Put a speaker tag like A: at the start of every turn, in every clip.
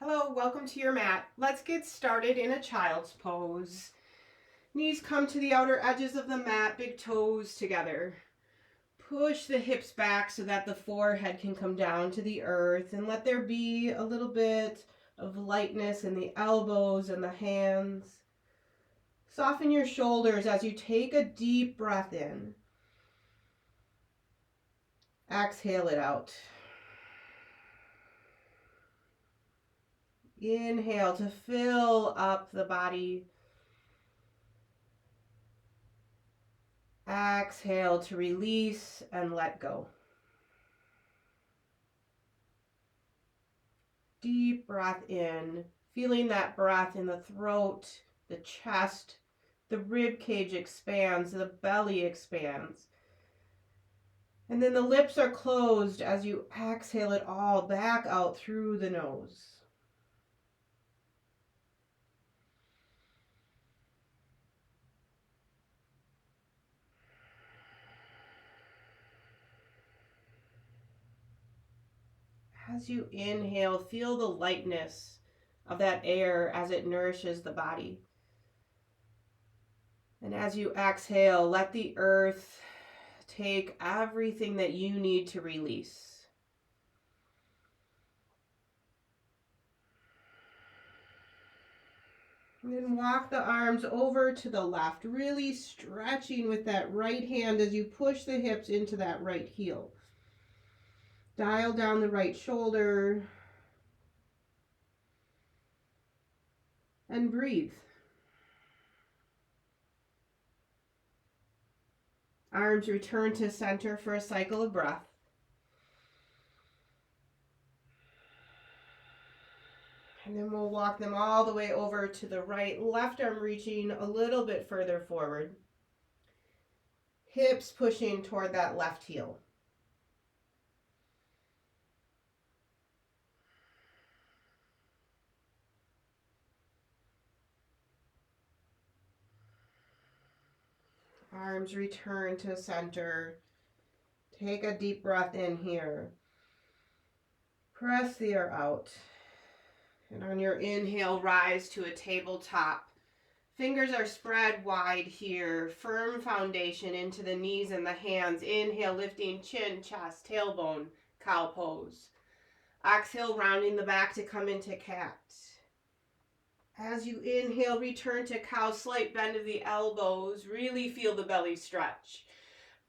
A: Hello, welcome to your mat. Let's get started in a child's pose. Knees come to the outer edges of the mat, big toes together. Push the hips back so that the forehead can come down to the earth, and let there be a little bit of lightness in the elbows and the hands. Soften your shoulders as you take a deep breath in. Exhale it out. Inhale to fill up the body. Exhale to release and let go. Deep breath in, feeling that breath in the throat, the chest, the rib cage expands, the belly expands. And then the lips are closed as you exhale it all back out through the nose. As you inhale, feel the lightness of that air as it nourishes the body. And as you exhale, let the earth take everything that you need to release. And then walk the arms over to the left, really stretching with that right hand as you push the hips into that right heel. Dial down the right shoulder and breathe. Arms return to center for a cycle of breath. And then we'll walk them all the way over to the right, left arm reaching a little bit further forward. Hips pushing toward that left heel. Arms return to center. Take a deep breath in here. Press the air out. And on your inhale, rise to a tabletop. Fingers are spread wide here. Firm foundation into the knees and the hands. Inhale, lifting chin, chest, tailbone, cow pose. Exhale, rounding the back to come into cat. As you inhale, return to cow, slight bend of the elbows. Really feel the belly stretch.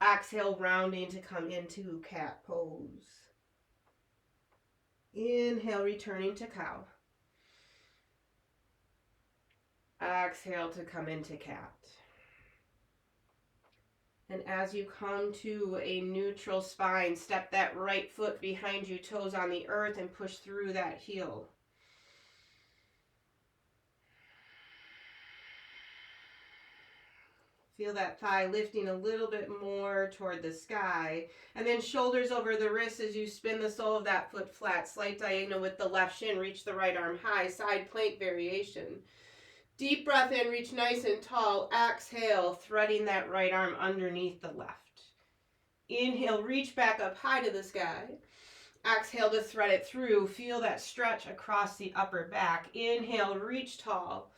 A: Exhale, rounding to come into cat pose. Inhale, returning to cow. Exhale to come into cat. And as you come to a neutral spine, step that right foot behind you, toes on the earth, and push through that heel. Feel that thigh lifting a little bit more toward the sky. And then shoulders over the wrists as you spin the sole of that foot flat. Slight diagonal with the left shin. Reach the right arm high. Side plank variation. Deep breath in. Reach nice and tall. Exhale, threading that right arm underneath the left. Inhale, reach back up high to the sky. Exhale to thread it through. Feel that stretch across the upper back. Inhale, reach tall.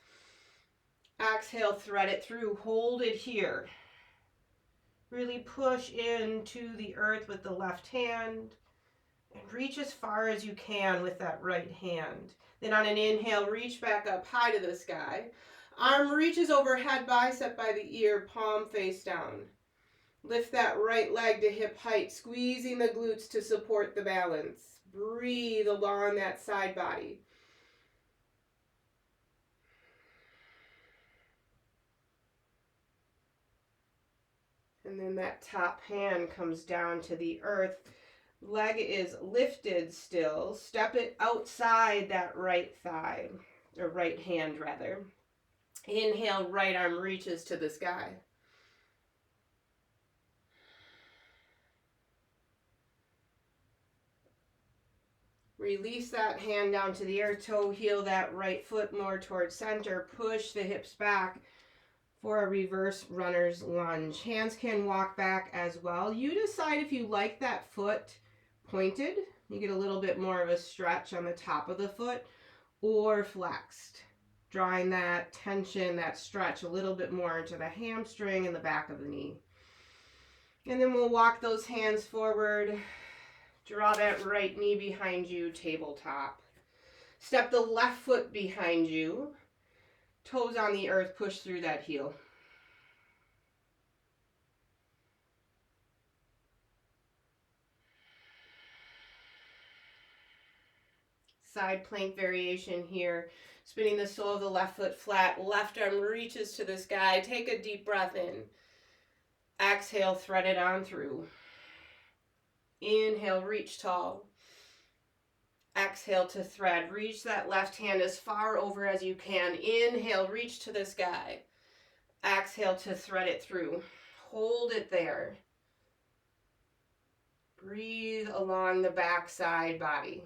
A: Exhale, thread it through. Hold it here. Really push into the earth with the left hand and reach as far as you can with that right hand. Then on an inhale, reach back up high to the sky. Arm reaches overhead, bicep by the ear, palm face down. Lift that right leg to hip height, squeezing the glutes to support the balance. Breathe along that side body. And then that top hand comes down to the earth. Leg is lifted still. Step it outside that right thigh, or right hand rather. Inhale, right arm reaches to the sky. Release that hand down to the earth, toe heel that right foot more towards center. Push the hips back for a reverse runner's lunge. Hands can walk back as well. You decide if you like that foot pointed. You get a little bit more of a stretch on the top of the foot. or flexed, drawing that tension, that stretch a little bit more into the hamstring and the back of the knee. And then we'll walk those hands forward, draw that right knee behind you, tabletop. Step the left foot behind you, toes on the earth, push through that heel. Side plank variation here. Spinning the sole of the left foot flat, left arm reaches to the sky. Take a deep breath in. Exhale, thread it on through. Inhale, reach tall. Exhale to thread. Reach that left hand as far over as you can. Inhale, reach to the sky. Exhale to thread it through. Hold it there. Breathe along the back side body.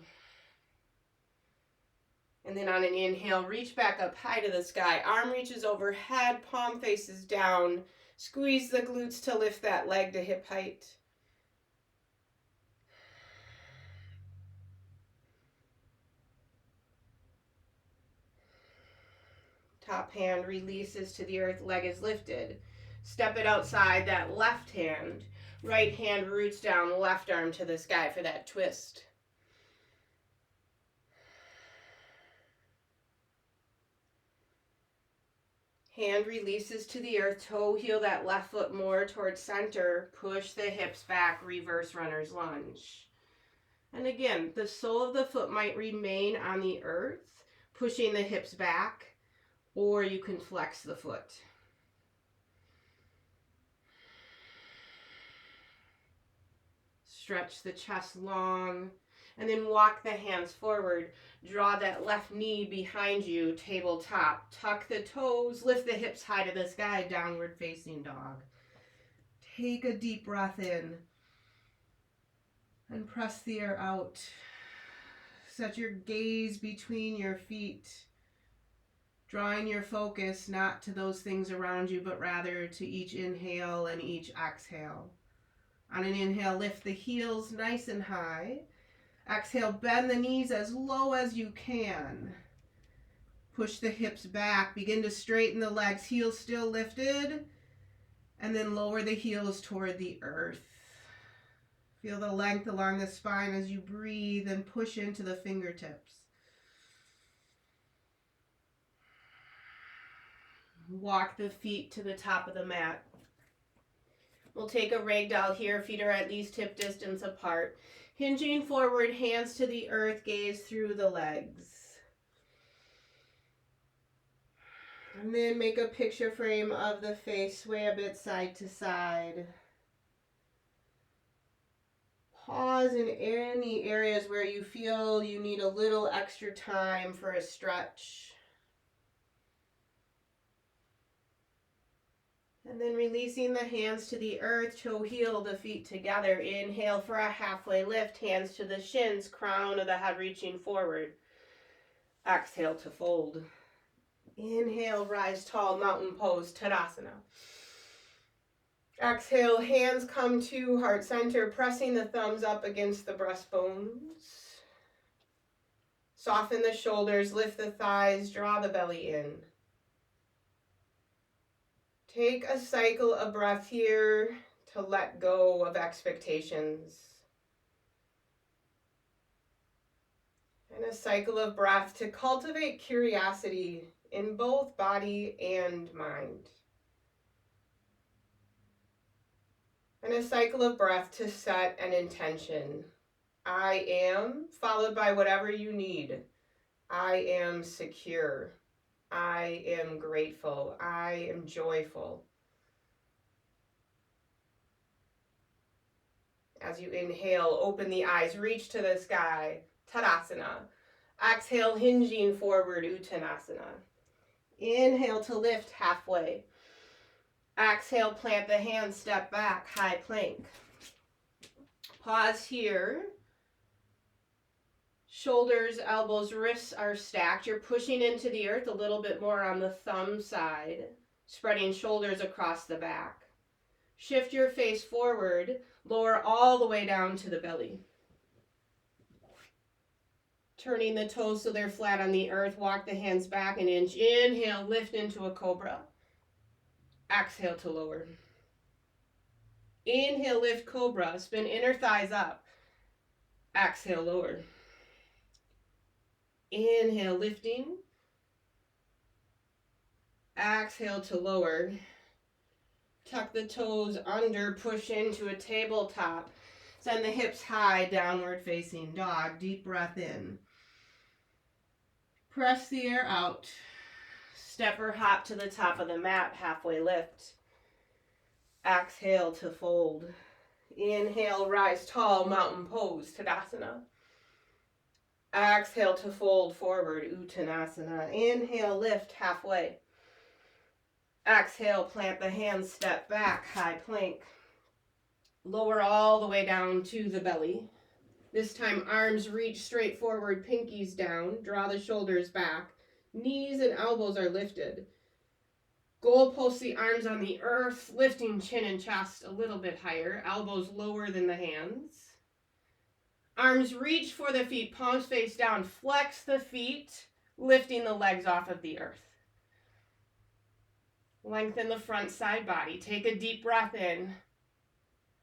A: And then on an inhale, reach back up high to the sky. Arm reaches overhead, palm faces down. Squeeze the glutes to lift that leg to hip height. Top hand releases to the earth, leg is lifted. Step it outside, that left hand. Right hand roots down, left arm to the sky for that twist. Hand releases to the earth, toe heel that left foot more towards center. Push the hips back, reverse runner's lunge. And again, the sole of the foot might remain on the earth, pushing the hips back, or you can flex the foot. Stretch the chest long, and then walk the hands forward. Draw that left knee behind you, tabletop. Tuck the toes, lift the hips high to the sky, downward facing dog. Take a deep breath in and press the air out. Set your gaze between your feet, drawing your focus not to those things around you, but rather to each inhale and each exhale. On an inhale, lift the heels nice and high. Exhale, bend the knees as low as you can. Push the hips back. Begin to straighten the legs, heels still lifted. And then lower the heels toward the earth. Feel the length along the spine as you breathe and push into the fingertips. Walk the feet to the top of the mat. We'll take a ragdoll here. Feet are at least hip distance apart. Hinging forward, hands to the earth, gaze through the legs. And then make a picture frame of the face, sway a bit side to side. Pause in any areas where you feel you need a little extra time for a stretch. And then releasing the hands to the earth, toe heel the feet together. Inhale for a halfway lift, hands to the shins, crown of the head reaching forward. Exhale to fold. Inhale, rise tall, mountain pose, Tadasana. Exhale, hands come to heart center, pressing the thumbs up against the breastbones. Soften the shoulders, lift the thighs, draw the belly in. Take a cycle of breath here to let go of expectations. And a cycle of breath to cultivate curiosity in both body and mind. And a cycle of breath to set an intention. I am, followed by whatever you need. I am secure. I am grateful. I am joyful. As you inhale, open the eyes, reach to the sky, Tadasana. Exhale, hinging forward, Uttanasana. Inhale to lift halfway. Exhale, plant the hands, step back, high plank. Pause here. Shoulders, elbows, wrists are stacked. You're pushing into the earth a little bit more on the thumb side, spreading shoulders across the back. Shift your face forward, lower all the way down to the belly. Turning the toes so they're flat on the earth. Walk the hands back an inch. Inhale, lift into a cobra. Exhale to lower. Inhale, lift cobra. Spin inner thighs up. Exhale, lower. Inhale, lifting. Exhale to lower. Tuck the toes under, push into a tabletop. Send the hips high, downward facing dog. Deep breath in. Press the air out. Step or hop to the top of the mat, halfway lift. Exhale to fold. Inhale, rise tall, mountain pose, Tadasana. Exhale to fold forward, Uttanasana. Inhale, lift halfway. Exhale, plant the hands, step back, high plank. Lower all the way down to the belly. This time, arms reach straight forward, pinkies down. Draw the shoulders back. Knees and elbows are lifted. Goalpost the arms on the earth, lifting chin and chest a little bit higher. Elbows lower than the hands. Arms reach for the feet, palms face down. Flex the feet, lifting the legs off of the earth. Lengthen the front side body. Take a deep breath in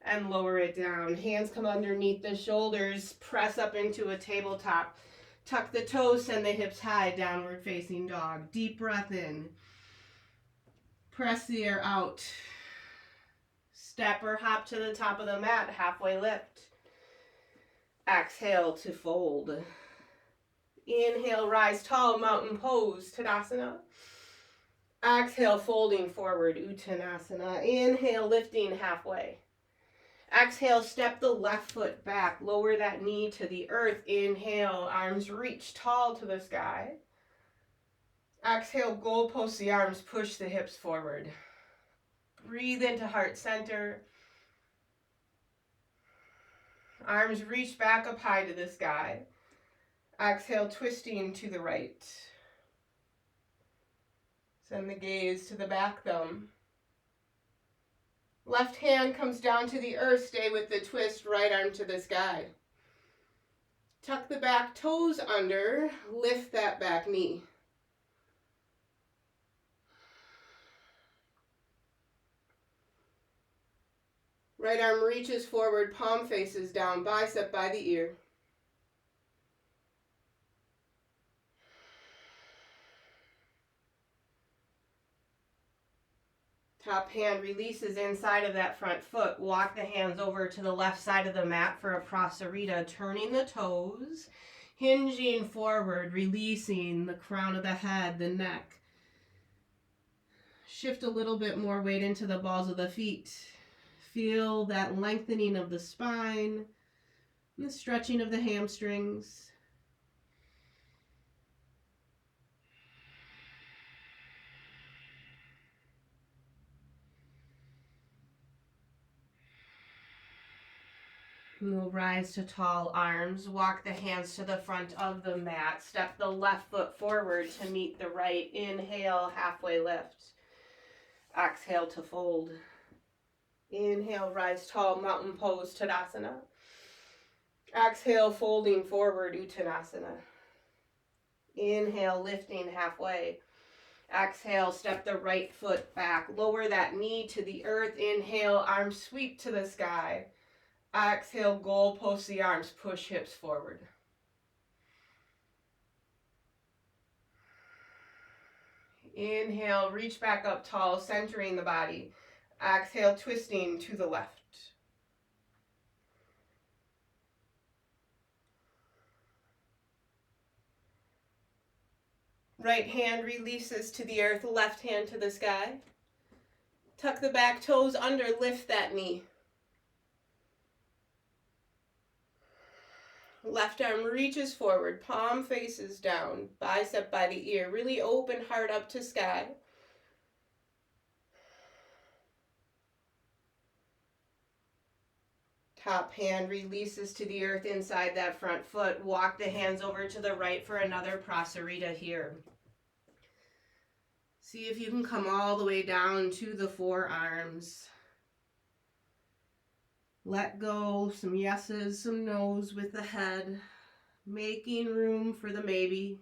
A: and lower it down. Hands come underneath the shoulders. Press up into a tabletop. Tuck the toes, send the hips high, downward facing dog. Deep breath in. Press the air out. Step or hop to the top of the mat, halfway lift. Exhale to fold. Inhale, rise tall, mountain pose, Tadasana. Exhale, folding forward, Uttanasana. Inhale, lifting halfway. Exhale, step the left foot back. Lower that knee to the earth. Inhale, arms reach tall to the sky. Exhale, goalpost the arms, push the hips forward. Breathe into heart center. Arms reach back up high to the sky. Exhale, twisting to the right. Send the gaze to the back thumb. Left hand comes down to the earth. Stay with the twist, right arm to the sky. Tuck the back toes under. Lift that back knee. Right arm reaches forward, palm faces down, bicep by the ear. Top hand releases inside of that front foot. Walk the hands over to the left side of the mat for a Prasarita, turning the toes, hinging forward, releasing the crown of the head, the neck. Shift a little bit more weight into the balls of the feet. Feel that lengthening of the spine, and the stretching of the hamstrings. And we'll rise to tall arms. Walk the hands to the front of the mat. Step the left foot forward to meet the right. Inhale, halfway lift. Exhale to fold. Inhale, rise tall, mountain pose, Tadasana. Exhale, folding forward, Uttanasana. Inhale, lifting halfway. Exhale, step the right foot back. Lower that knee to the earth. Inhale, arms sweep to the sky. Exhale, goalpost the arms, push hips forward. Inhale, reach back up tall, centering the body. Exhale, twisting to the left. Right hand releases to the earth, left hand to the sky. Tuck the back toes under, lift that knee. Left arm reaches forward, palm faces down, bicep by the ear. Really open heart up to sky. Top hand releases to the earth inside that front foot. Walk the hands over to the right for another Prasarita here. See if you can come all the way down to the forearms. Let go, some yeses, some nos with the head. Making room for the maybe.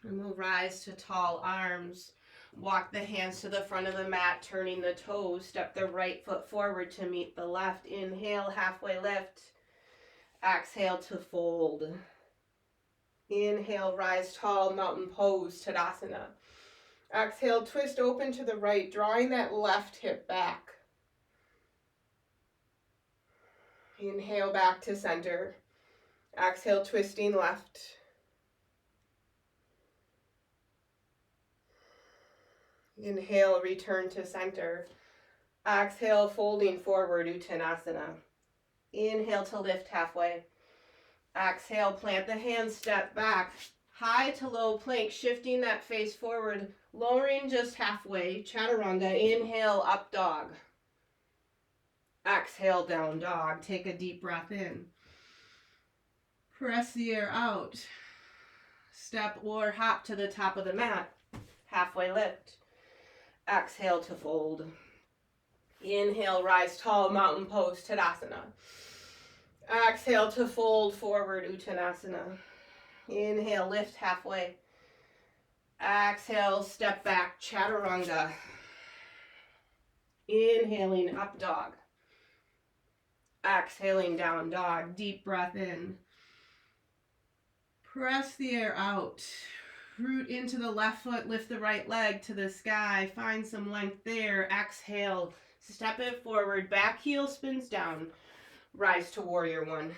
A: And we'll rise to tall arms. Walk the hands to the front of the mat, turning the toes. Step the right foot forward to meet the left. Inhale, halfway lift. Exhale to fold. Inhale, rise tall, mountain pose, Tadasana. Exhale, twist open to the right, drawing that left hip back. Inhale, back to center. Exhale, twisting left. Inhale, return to center. Exhale, folding forward, Uttanasana. Inhale to lift halfway. Exhale, plant the hands, step back. High to low plank, shifting that face forward, lowering just halfway, Chaturanga. Inhale, up dog. Exhale, down dog. Take a deep breath in. Press the air out. Step or hop to the top of the mat. Halfway lift. Exhale to fold. Inhale, rise tall, mountain pose, Tadasana. Exhale to fold forward, Uttanasana. Inhale, lift halfway. Exhale, step back, Chaturanga. Inhaling, up dog. Exhaling, down dog. Deep breath in. Press the air out. Root into the left foot, lift the right leg to the sky. Find some length there. Exhale, step it forward. Back heel spins down. Rise to warrior one.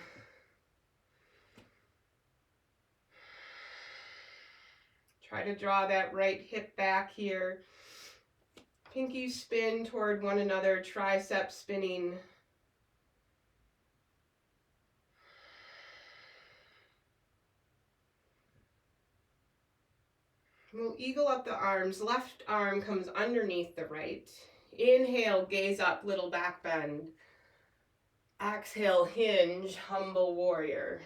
A: Try to draw that right hip back here. Pinky spin toward one another, tricep spinning. We'll eagle up the arms. Left arm comes underneath the right. Inhale, gaze up, little back bend. Exhale, hinge, humble warrior.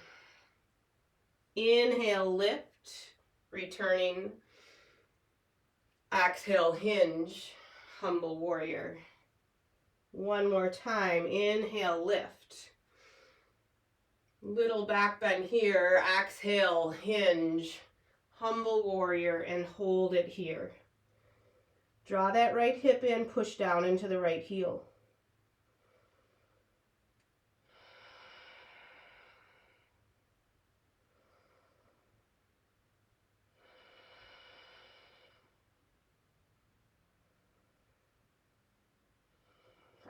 A: Inhale, lift, returning. Exhale, hinge, humble warrior. One more time. Inhale, lift. Little back bend here. Exhale, hinge, humble warrior, and hold it here. Draw that right hip in, push down into the right heel.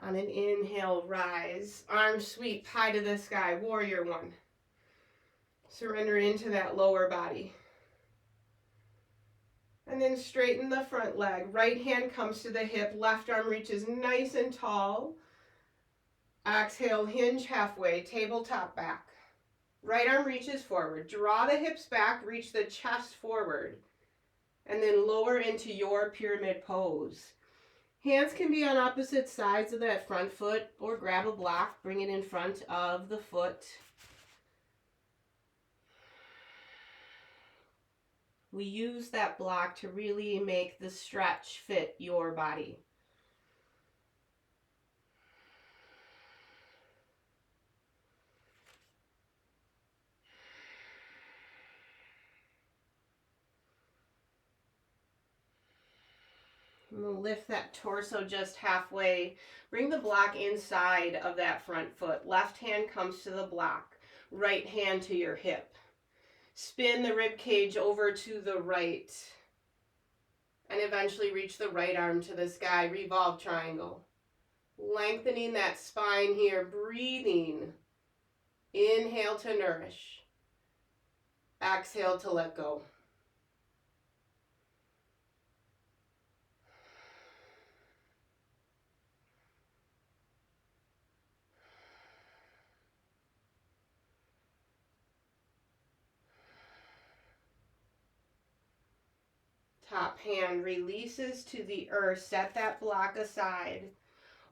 A: On an inhale, rise. Arms sweep high to the sky, warrior one. Surrender into that lower body. And then straighten the front leg. Right hand comes to the hip. Left arm reaches nice and tall. Exhale, hinge halfway, tabletop back. Right arm reaches forward. Draw the hips back, reach the chest forward. And then lower into your pyramid pose. Hands can be on opposite sides of that front foot or grab a block, bring it in front of the foot. We use that block to really make the stretch fit your body. We'll lift that torso just halfway. Bring the block inside of that front foot. Left hand comes to the block. Right hand to your hip. Spin the rib cage over to the right. And eventually reach the right arm to the sky. Revolve triangle. Lengthening that spine here. Breathing. Inhale to nourish. Exhale to let go. Top hand releases to the earth. Set that block aside.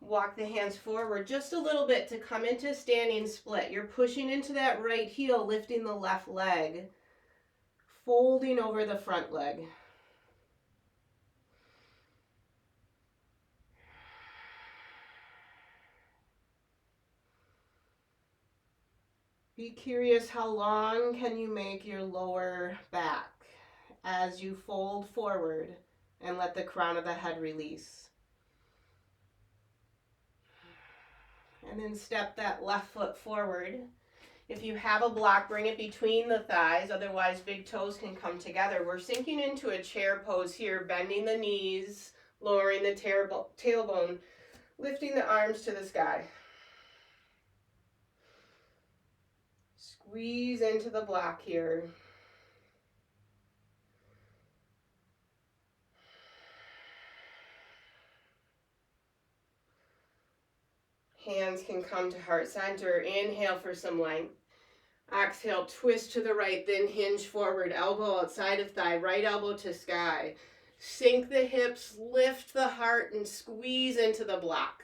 A: Walk the hands forward just a little bit to come into standing split. You're pushing into that right heel, lifting the left leg. Folding over the front leg. Be curious, how long can you make your lower back as you fold forward and let the crown of the head release. And then step that left foot forward. If you have a block, bring it between the thighs, otherwise big toes can come together. We're sinking into a chair pose here, bending the knees, lowering the tailbone, lifting the arms to the sky. Squeeze into the block here. Hands can come to heart center. Inhale for some length. Exhale, twist to the right, then hinge forward, elbow outside of thigh, right elbow to sky. Sink the hips, lift the heart, and squeeze into the block.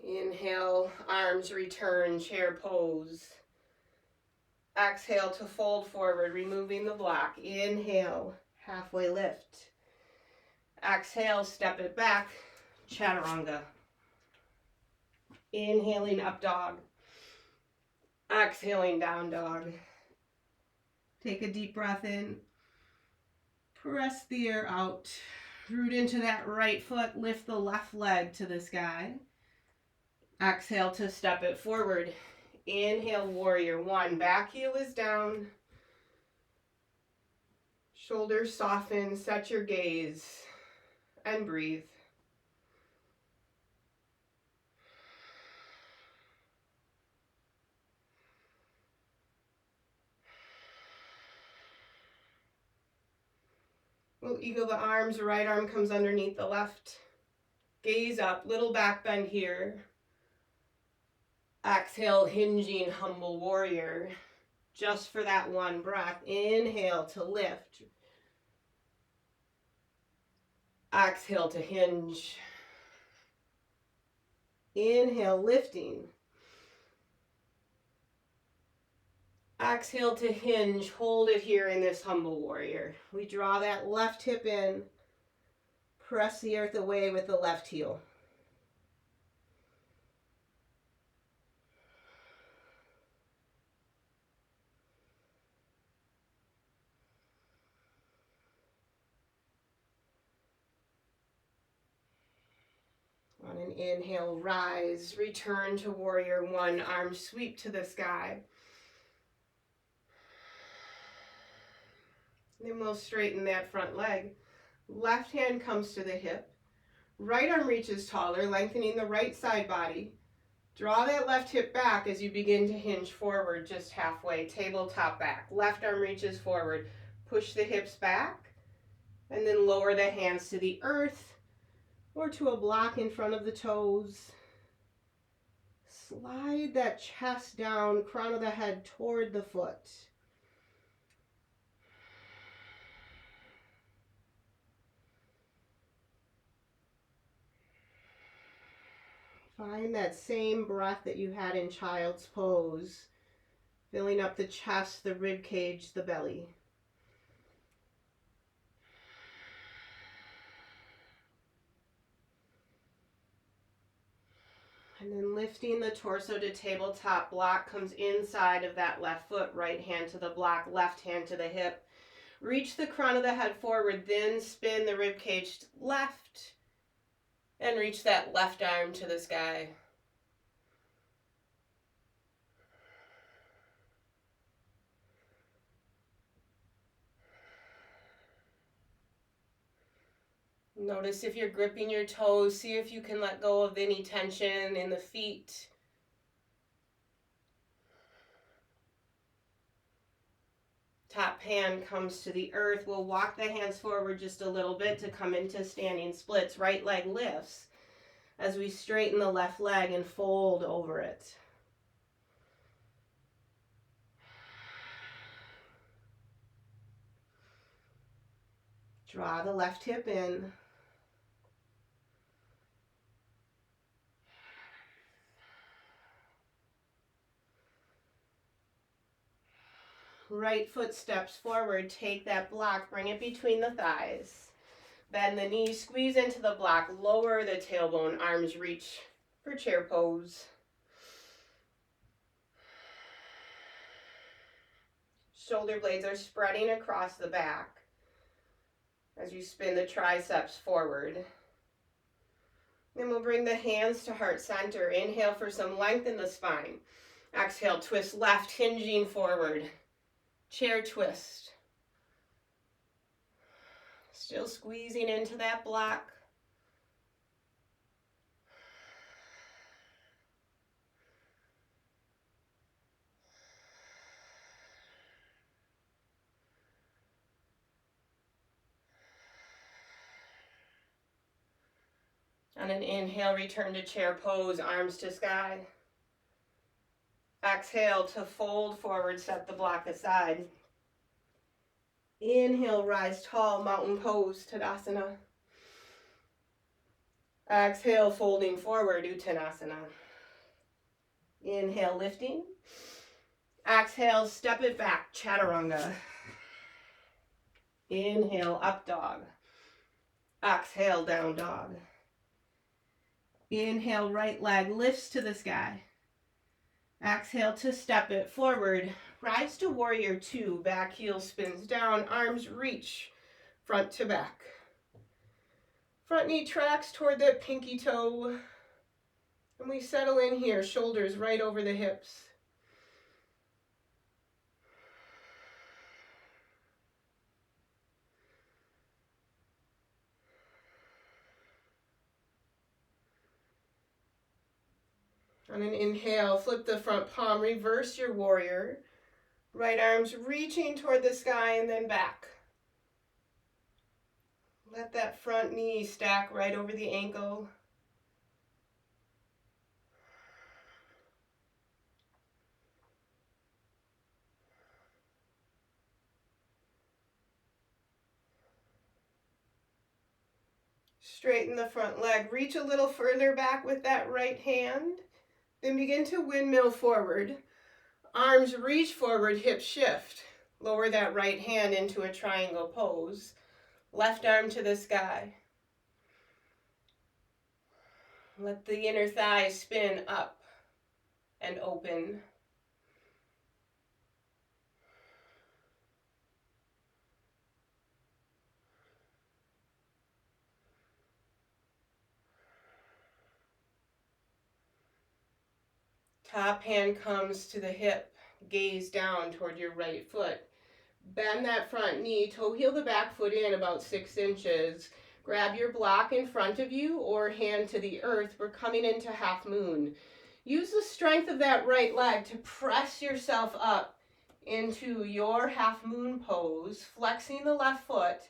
A: Inhale, arms return, chair pose. Exhale to fold forward, removing the block. Inhale, halfway lift. Exhale, step it back, chaturanga. Inhaling up dog. Exhaling down dog. Take a deep breath in. Press the air out. Root into that right foot, lift the left leg to the sky. Exhale to step it forward. Inhale, warrior one. Back heel is down. Shoulders soften, set your gaze, and breathe. We'll eagle the arms, right arm comes underneath the left. Gaze up, little back bend here. Exhale, hinging humble warrior. Just for that one breath. Inhale to lift. Exhale to hinge. Inhale, lifting. Exhale to hinge. Hold it here in this humble warrior. We draw that left hip in. Press the earth away with the left heel. On an inhale, rise, return to warrior one, arms sweep to the sky. Then we'll straighten that front leg. Left hand comes to the hip. Right arm reaches taller, lengthening the right side body. Draw that left hip back as you begin to hinge forward just halfway, tabletop back. Left arm reaches forward. Push the hips back, and then lower the hands to the earth or to a block in front of the toes. Slide that chest down, crown of the head toward the foot. Find that same breath that you had in child's pose, filling up the chest, the rib cage, the belly. And then lifting the torso to tabletop, block comes inside of that left foot, right hand to the block, left hand to the hip. Reach the crown of the head forward, then spin the rib cage left, and reach that left arm to the sky. Notice if you're gripping your toes, see if you can let go of any tension in the feet. Top hand comes to the earth. We'll walk the hands forward just a little bit to come into standing splits. Right leg lifts as we straighten the left leg and fold over it. Draw the left hip in. Right foot steps forward, take that block, bring it between the thighs. Bend the knees, squeeze into the block, lower the tailbone, arms reach for chair pose. Shoulder blades are spreading across the back as you spin the triceps forward. Then we'll bring the hands to heart center. Inhale for some length in the spine. Exhale, twist left, hinging forward. Chair twist. Still squeezing into that block. On an inhale, return to chair pose, arms to sky. Exhale to fold forward, set the block aside. Inhale, rise tall, mountain pose, Tadasana. Exhale, folding forward, Uttanasana. Inhale, lifting. Exhale, step it back, Chaturanga. Inhale, up dog. Exhale, down dog. Inhale, right leg lifts to the sky. Exhale to step it forward. Rise to warrior two. Back heel spins down. Arms reach front to back. Front knee tracks toward the pinky toe. And we settle in here. Shoulders right over the hips. On an inhale, flip the front palm, reverse your warrior. Right arms reaching toward the sky and then back. Let that front knee stack right over the ankle. Straighten the front leg. Reach a little further back with that right hand. Then begin to windmill forward. Arms reach forward, hips shift. Lower that right hand into a triangle pose. Left arm to the sky. Let the inner thigh spin up and open. Top hand comes to the hip, gaze down toward your right foot. Bend that front knee, toe heel the back foot in about 6 inches. Grab your block in front of you or hand to the earth. We're coming into half moon. Use the strength of that right leg to press yourself up into your half moon pose, flexing the left foot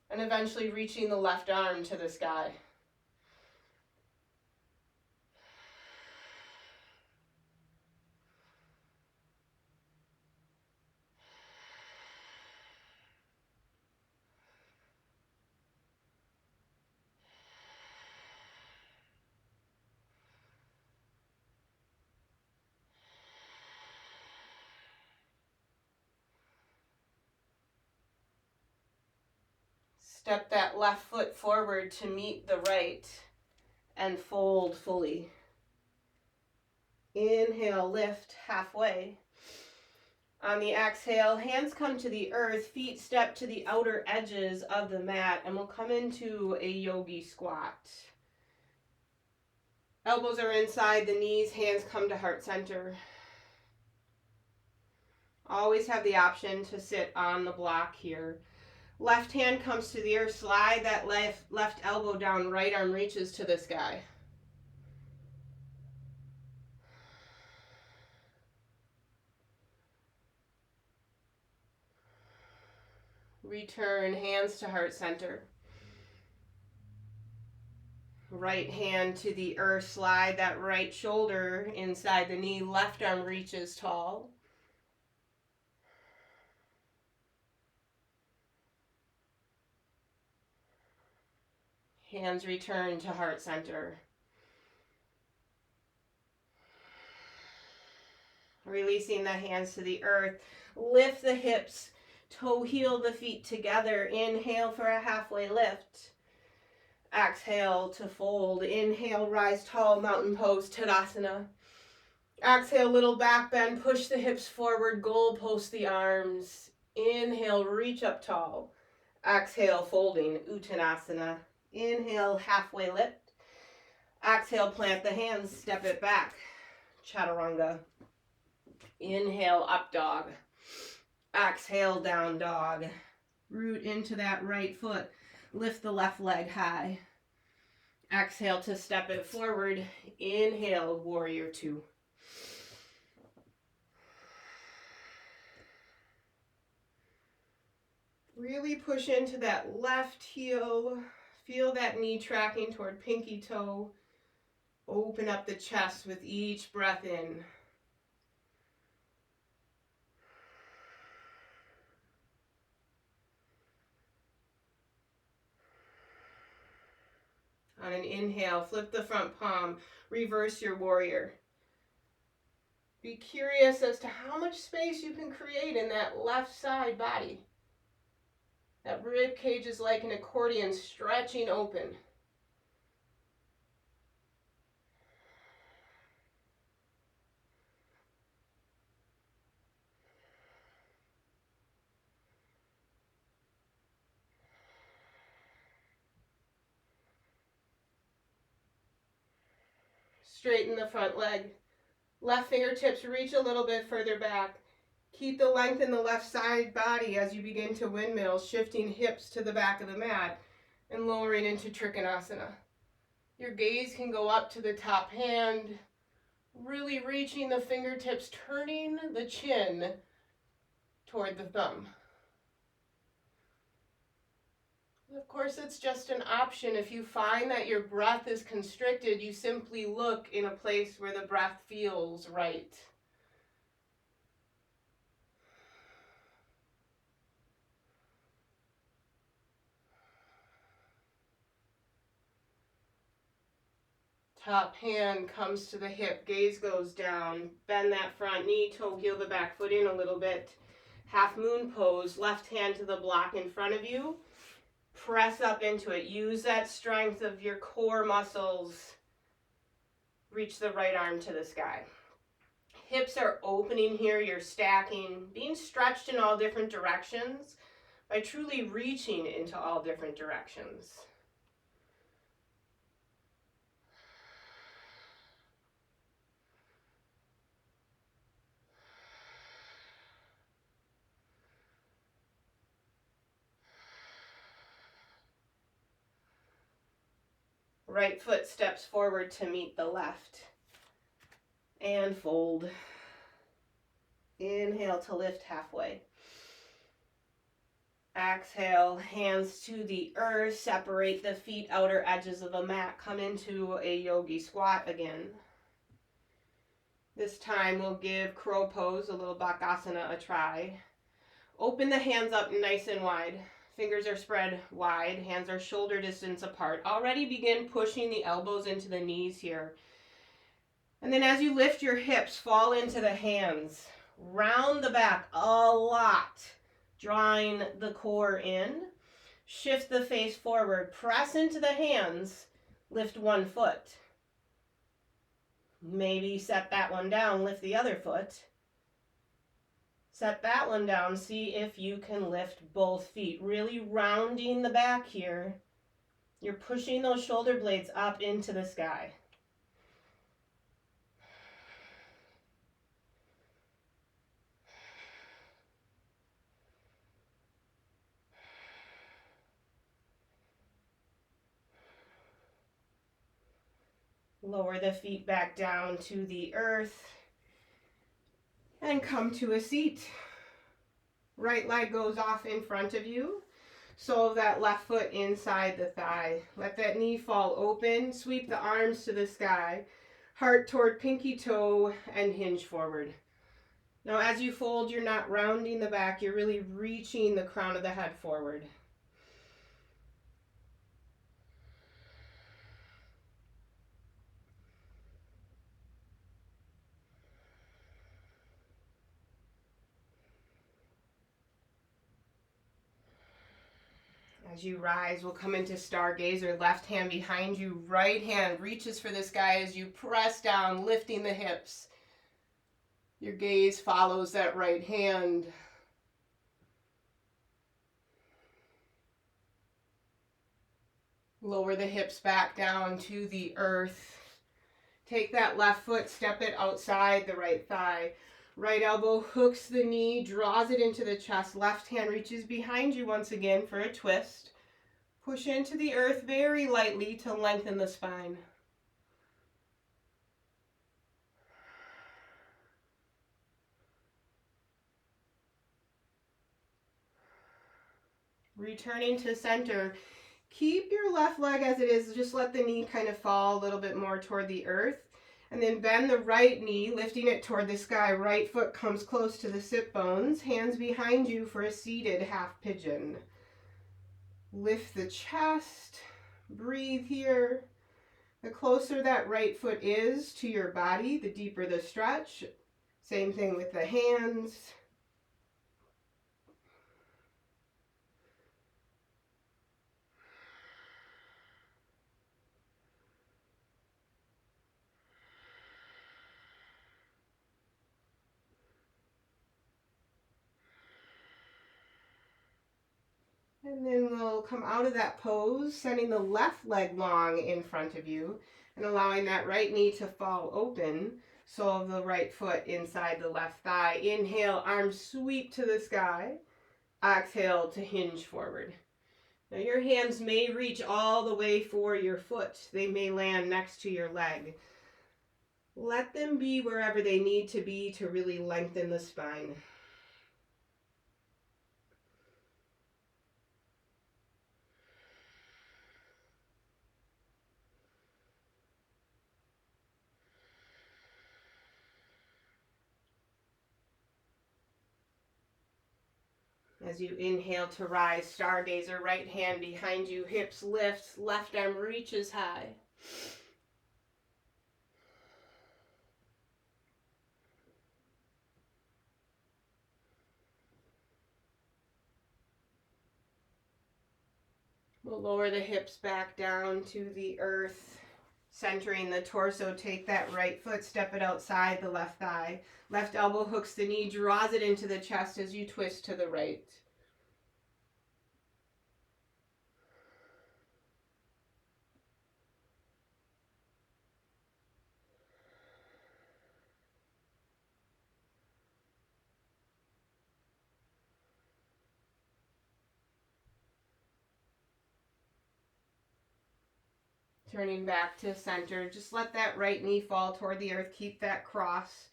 A: and eventually reaching the left arm to the sky. Step that left foot forward to meet the right and fold fully. Inhale, lift halfway. On the exhale, hands come to the earth, feet step to the outer edges of the mat, and we'll come into a yogi squat. Elbows are inside the knees, hands come to heart center. Always have the option to sit on the block here. Left hand comes to the earth, slide that left elbow down, right arm reaches to the sky. Return, hands to heart center. Right hand to the earth, slide that right shoulder inside the knee, left arm reaches tall. Hands return to heart center. releasing the hands to the earth. Lift the hips, toe heel the feet together. Inhale for a halfway lift. Exhale to fold. Inhale, rise tall, mountain pose, Tadasana. Exhale, little back bend, push the hips forward, goal post the arms. Inhale, reach up tall. Exhale, folding, Uttanasana. Inhale, halfway lift. Exhale, plant the hands, step it back, Chaturanga. Inhale, up dog. Exhale, down dog. Root into that right foot. Lift the left leg high. Exhale to step it forward. Inhale, warrior two. Really push into that left heel. Feel that knee tracking toward pinky toe. Open up the chest with each breath in. On an inhale, flip the front palm, reverse your warrior. Be curious as to how much space you can create in that left side body. That rib cage is like an accordion stretching open. Straighten the front leg. Left fingertips reach a little bit further back. Keep the length in the left side body as you begin to windmill, shifting hips to the back of the mat and lowering into Trikonasana. Your gaze can go up to the top hand, really reaching the fingertips, turning the chin toward the thumb. Of course, it's just an option. If you find that your breath is constricted, you simply look in a place where the breath feels right. Top hand comes to the hip, gaze goes down. Bend that front knee, toe heel the back foot in a little bit. Half moon pose, left hand to the block in front of you. Press up into it. Use that strength of your core muscles. Reach the right arm to the sky. Hips are opening here, you're stacking, being stretched in all different directions by truly reaching into all different directions. Right foot steps forward to meet the left. And fold. Inhale to lift halfway. Exhale, hands to the earth. Separate the feet, outer edges of the mat. Come into a yogi squat again. This time we'll give crow pose, a little bakasana, a try. Open the hands up nice and wide. Fingers are spread wide, hands are shoulder distance apart. Already begin pushing the elbows into the knees here. And then as you lift your hips, fall into the hands. Round the back a lot, drawing the core in. Shift the face forward, press into the hands, lift one foot. Maybe set that one down, lift the other foot. Set that one down, see if you can lift both feet. Really rounding the back here. You're pushing those shoulder blades up into the sky. Lower the feet back down to the earth. And come to a seat. Right leg goes off in front of you. Sole that left foot inside the thigh. Let that knee fall open. Sweep the arms to the sky. Heart toward pinky toe and hinge forward. Now as you fold, you're not rounding the back. You're really reaching the crown of the head forward. As you rise, we'll come into stargazer. Left hand behind you, right hand reaches for the sky as you press down, lifting the hips. Your gaze follows that right hand. Lower the hips back down to the earth. Take that left foot, step it outside the right thigh. Right elbow hooks the knee, draws it into the chest. Left hand reaches behind you once again for a twist. Push into the earth very lightly to lengthen the spine. Returning to center. Keep your left leg as it is. Just let the knee kind of fall a little bit more toward the earth. And then bend the right knee, lifting it toward the sky. Right foot comes close to the sit bones. Hands behind you for a seated half pigeon. Lift the chest. Breathe here. The closer that right foot is to your body, the deeper the stretch. Same thing with the hands. And then we'll come out of that pose, sending the left leg long in front of you and allowing that right knee to fall open. Sole of the right foot inside the left thigh. Inhale, arms sweep to the sky. Exhale to hinge forward. Now your hands may reach all the way for your foot. They may land next to your leg. Let them be wherever they need to be to really lengthen the spine. As you inhale to rise, stargazer, right hand behind you, hips lift, left arm reaches high. We'll lower the hips back down to the earth, centering the torso. Take that right foot, step it outside the left thigh. Left elbow hooks the knee, draws it into the chest as you twist to the right. Turning back to center, just let that right knee fall toward the earth. Keep that cross.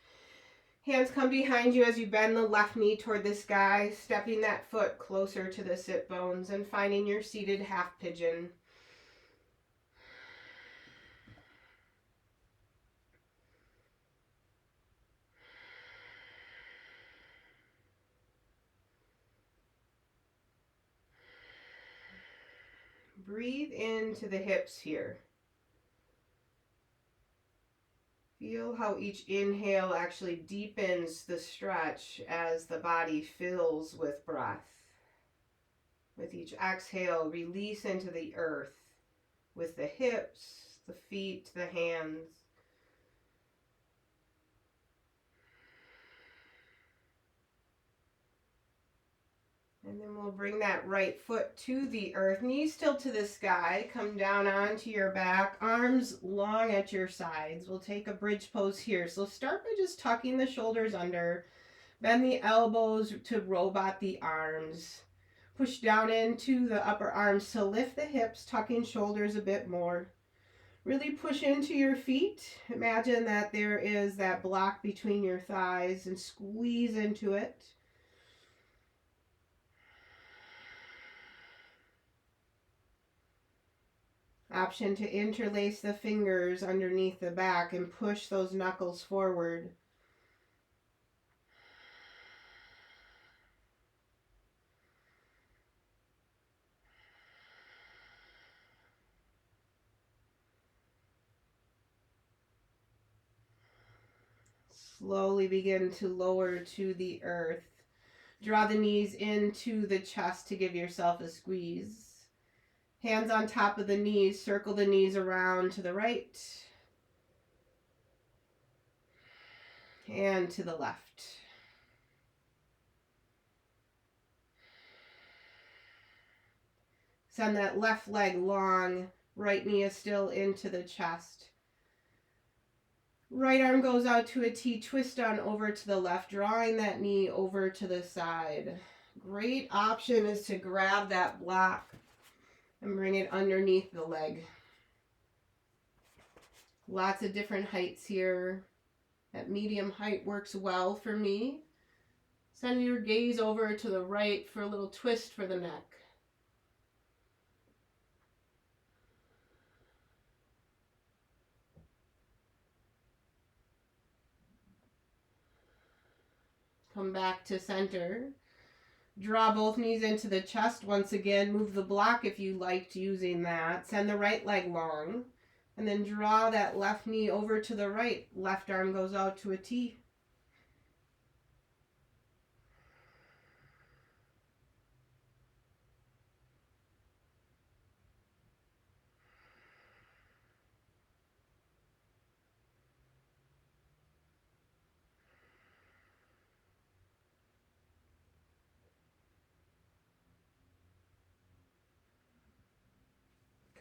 A: Hands come behind you as you bend the left knee toward the sky, stepping that foot closer to the sit bones and finding your seated half pigeon. Breathe into the hips here. Feel how each inhale actually deepens the stretch as the body fills with breath. With each exhale, release into the earth with the hips, the feet, the hands. And then we'll bring that right foot to the earth, knees still to the sky, come down onto your back, arms long at your sides. We'll take a bridge pose here. So start by just tucking the shoulders under, bend the elbows to robot the arms. Push down into the upper arms to lift the hips, tucking shoulders a bit more. Really push into your feet. Imagine that there is that block between your thighs and squeeze into it. Option to interlace the fingers underneath the back and push those knuckles forward. Slowly begin to lower to the earth. Draw the knees into the chest to give yourself a squeeze. Hands on top of the knees, circle the knees around to the right and to the left. Send that left leg long, right knee is still into the chest. Right arm goes out to a T, twist on over to the left, drawing that knee over to the side. Great option is to grab that block and bring it underneath the leg. Lots of different heights here. That medium height works well for me. Send your gaze over to the right for a little twist for the neck. Come back to center. Draw both knees into the chest once again. Move the block if you liked using that. Send the right leg long. And then draw that left knee over to the right. Left arm goes out to a T.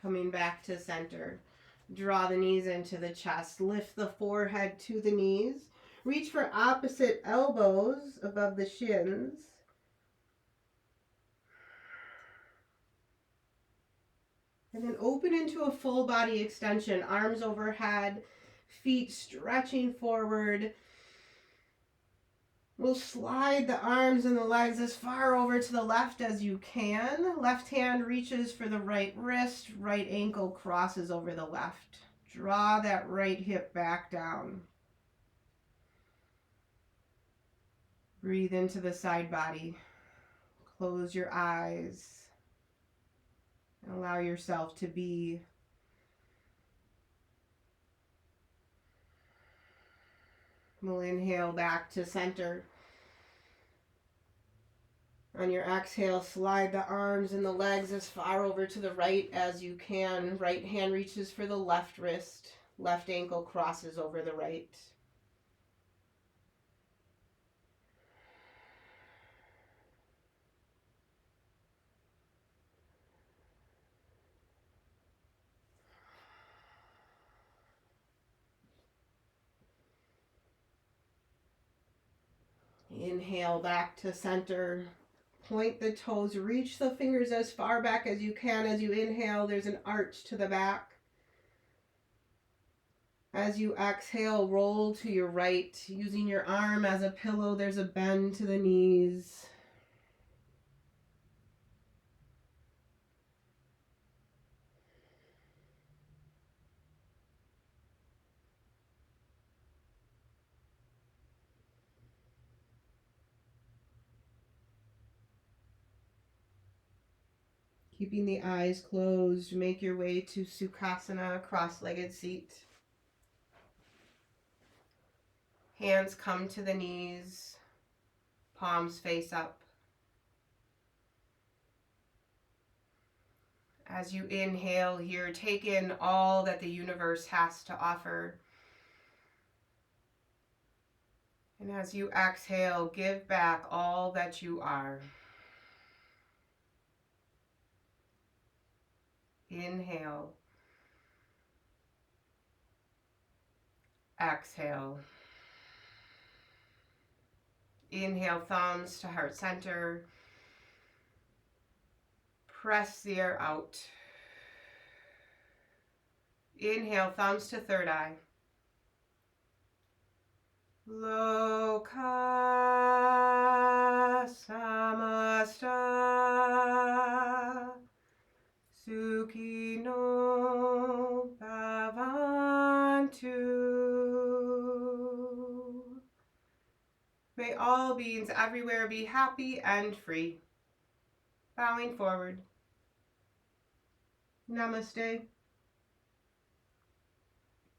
A: Coming back to center. Draw the knees into the chest. Lift the forehead to the knees. Reach for opposite elbows above the shins. And then open into a full body extension. Arms overhead, feet stretching forward. We'll slide the arms and the legs as far over to the left as you can. Left hand reaches for the right wrist. Right ankle crosses over the left. Draw that right hip back down. Breathe into the side body. Close your eyes. And allow yourself to be. We'll inhale back to center. On your exhale, slide the arms and the legs as far over to the right as you can. Right hand reaches for the left wrist. Left ankle crosses over the right. Inhale back to center. Point the toes, reach the fingers as far back as you can. As you inhale, there's an arch to the back. As you exhale, roll to your right. Using your arm as a pillow, there's a bend to the knees. Keeping the eyes closed, make your way to Sukhasana, cross-legged seat. Hands come to the knees, palms face up. As you inhale here, take in all that the universe has to offer. And as you exhale, give back all that you are. Inhale. Exhale. Inhale, thumbs to heart center. Press the air out. Inhale, thumbs to third eye. Loka samasta Sukhino bhavantu. May all beings everywhere be happy and free. Bowing forward. Namaste.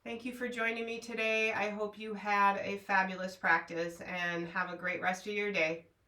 A: Thank you for joining me today. I hope you had a fabulous practice and have a great rest of your day.